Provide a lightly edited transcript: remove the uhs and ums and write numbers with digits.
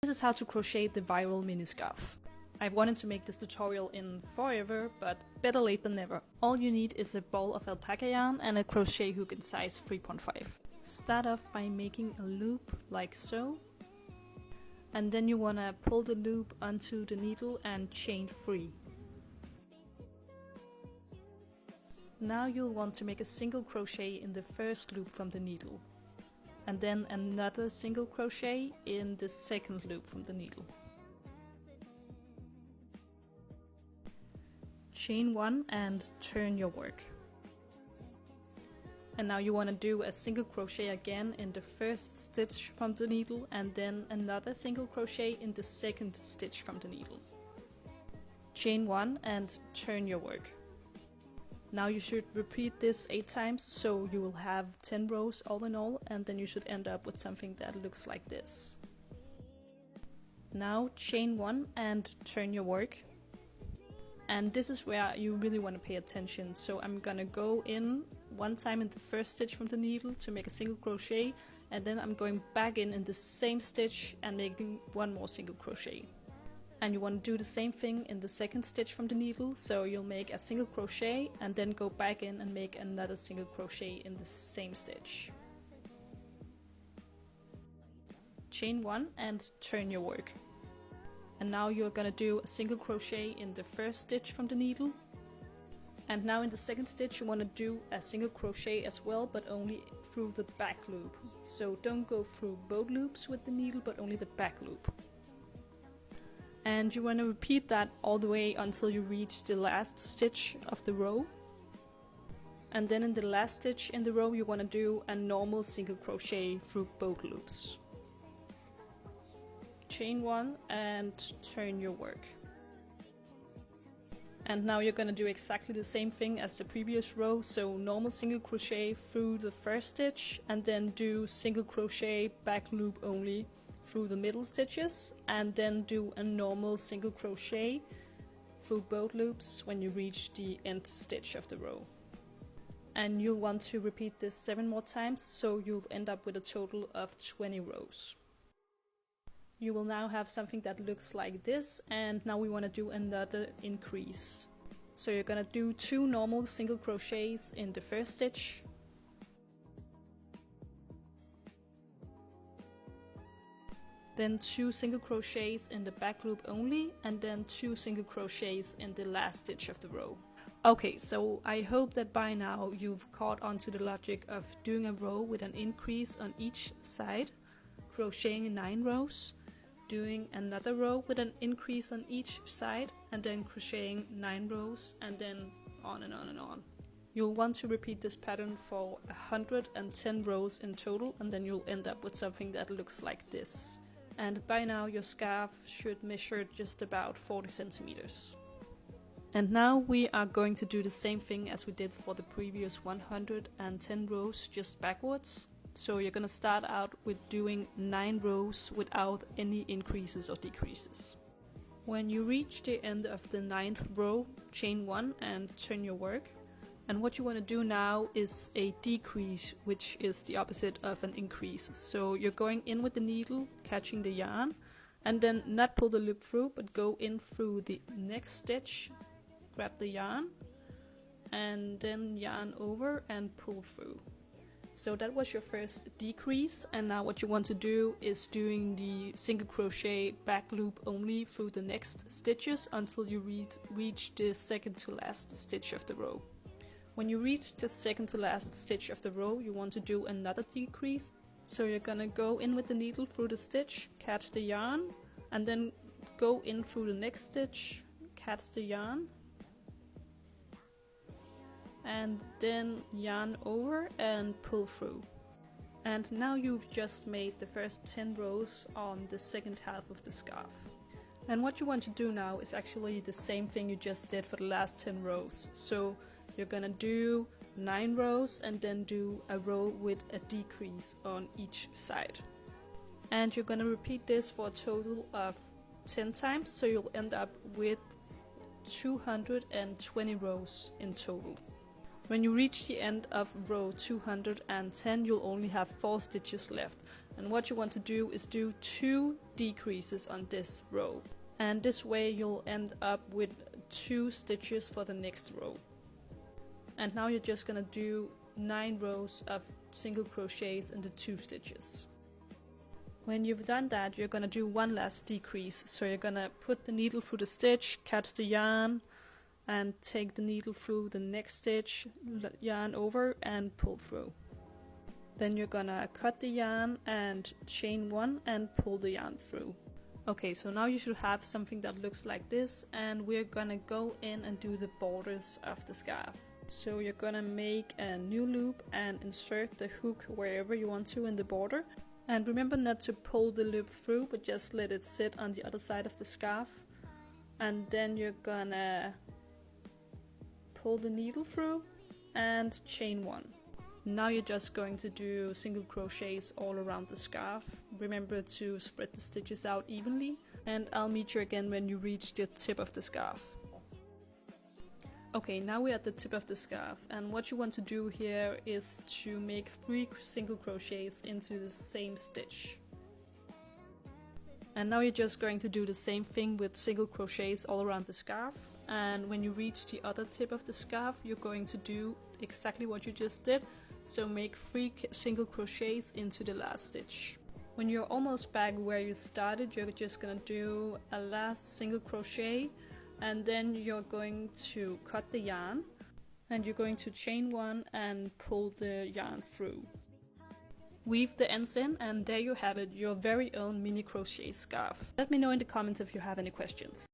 This is how to crochet the viral mini scarf. I've wanted to make this tutorial in forever, but better late than never. All you need is a ball of alpaca yarn and a crochet hook in size 3.5. Start off by making a loop like so. And then you want to pull the loop onto the needle and chain 3. Now you'll want to make a single crochet in the first loop from the needle, and then another single crochet in the second loop from the needle. Chain 1 and turn your work. And now you want to do a single crochet again in the first stitch from the needle, and then another single crochet in the second stitch from the needle. Chain 1 and turn your work. Now you should repeat this 8 times, so you will have 10 rows all in all, and then you should end up with something that looks like this. Now chain 1 and turn your work. And this is where you really want to pay attention. So I'm gonna go in 1 time in the first stitch from the needle to make a single crochet, and then I'm going back in the same stitch and making 1 more single crochet. And you want to do the same thing in the second stitch from the needle, so you'll make a single crochet and then go back in and make another single crochet in the same stitch. Chain 1 and turn your work. And now you're gonna do a single crochet in the first stitch from the needle. And now in the second stitch you want to do a single crochet as well, but only through the back loop. So don't go through both loops with the needle, but only the back loop. And you want to repeat that all the way until you reach the last stitch of the row. And then in the last stitch in the row you want to do a normal single crochet through both loops. Chain 1 and turn your work. And now you're going to do exactly the same thing as the previous row, so normal single crochet through the first stitch, and then do single crochet back loop only through the middle stitches, and then do a normal single crochet through both loops when you reach the end stitch of the row. And you'll want to repeat this 7 more times, so you'll end up with a total of 20 rows. You will now have something that looks like this, and now we want to do another increase. So you're gonna do 2 normal single crochets in the first stitch, then 2 single crochets in the back loop only, and then 2 single crochets in the last stitch of the row. Okay, so I hope that by now you've caught on to the logic of doing a row with an increase on each side, crocheting in 9 rows, doing another row with an increase on each side, and then crocheting 9 rows, and then on and on and on. You'll want to repeat this pattern for 110 rows in total, and then you'll end up with something that looks like this. And by now your scarf should measure just about 40 centimeters. And now we are going to do the same thing as we did for the previous 110 rows, just backwards. So you're gonna start out with doing 9 rows without any increases or decreases. When you reach the end of the 9th row, chain 1 and turn your work. And what you want to do now is a decrease, which is the opposite of an increase. So you're going in with the needle, catching the yarn, and then not pull the loop through, but go in through the next stitch, grab the yarn, and then yarn over and pull through. So that was your first decrease, and now what you want to do is doing the single crochet back loop only through the next stitches until you reach the second to last stitch of the row. When you reach the second to last stitch of the row, you want to do another decrease. So you're gonna go in with the needle through the stitch, catch the yarn, and then go in through the next stitch, catch the yarn, and then yarn over and pull through. And now you've just made the first 10 rows on the second half of the scarf. And what you want to do now is actually the same thing you just did for the last 10 rows. So you're gonna do 9 rows and then do a row with a decrease on each side. And you're gonna repeat this for a total of 10 times, so you'll end up with 220 rows in total. When you reach the end of row 210, you'll only have 4 stitches left. And what you want to do is do 2 decreases on this row. And this way you'll end up with 2 stitches for the next row. And now you're just gonna do 9 rows of single crochets into 2 stitches. When you've done that, you're gonna do 1 last decrease. So you're gonna put the needle through the stitch, catch the yarn, and take the needle through the next stitch, yarn over, and pull through. Then you're gonna cut the yarn and chain 1 and pull the yarn through. Okay, so now you should have something that looks like this, and we're gonna go in and do the borders of the scarf. So you're gonna make a new loop and insert the hook wherever you want to in the border. And remember not to pull the loop through, but just let it sit on the other side of the scarf. And then you're gonna pull the needle through and chain 1. Now you're just going to do single crochets all around the scarf. Remember to spread the stitches out evenly, and I'll meet you again when you reach the tip of the scarf. Okay, now we're at the tip of the scarf, and what you want to do here is to make 3 single crochets into the same stitch. And now you're just going to do the same thing with single crochets all around the scarf, and when you reach the other tip of the scarf, you're going to do exactly what you just did. So make 3 single crochets into the last stitch. When you're almost back where you started, you're just gonna do a last single crochet, and then you're going to cut the yarn, and you're going to chain 1 and pull the yarn through. Weave the ends in, and there you have it, your very own mini crochet scarf. Let me know in the comments if you have any questions.